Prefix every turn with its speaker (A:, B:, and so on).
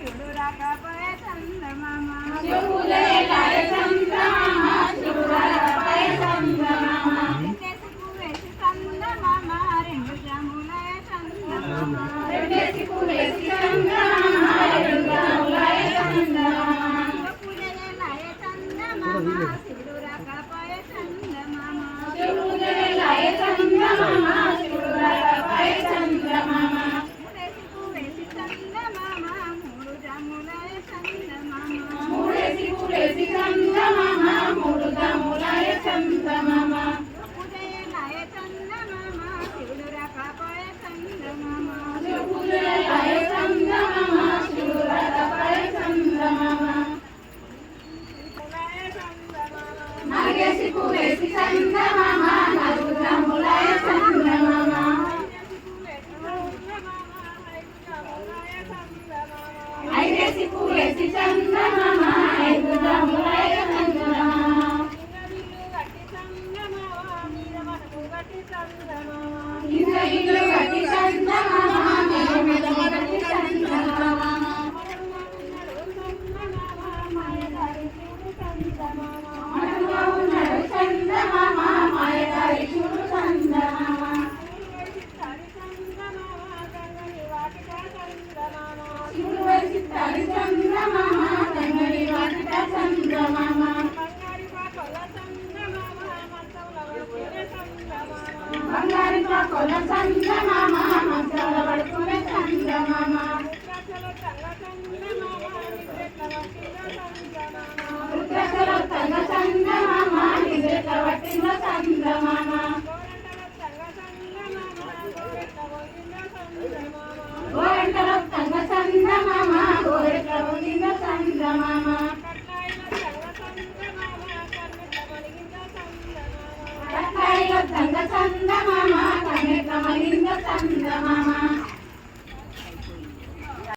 A: శివుడు రాకపోయే చందమామ రెండేసి పువ్వేసి చందమామ రెండు జాములయ చందమామ పూజలయ చందమామ శివుడు రాకపోయే చందమామ మూడేసి పువ్వేసి చందమామ మూడు జాములయ చందమామ పూజలయ చందమామ శివుడు రాకపోయే చందమామ
B: నాగేసి పూలేసి చందమామ నలుగు జాములయ చందమామ ఐదేసి పూలేసి చందమామ ఐదు జాములయ చందమామ ఇంద్ర ఇల్లు గట్టి చందమామ మేలు మీద గట్టి చందమామ మనలో ఉన్నాడు చందమామ మాయదారి చూడు చందమామ శివుడు వసిస్తాడు చందమామ తంగడి వాటిట చందమామ బంగారు కొల చందమామ మంత్రాల పడుకునే చందమామ రుద్రకలో తగ చందమామ నిద్రల పట్టిన చందమామ గోరంటలో తగ చందమామ గోరెట్ల ఒలిన చందమామ కట్టాయిలో తగ చందమామ కన్నెట్ల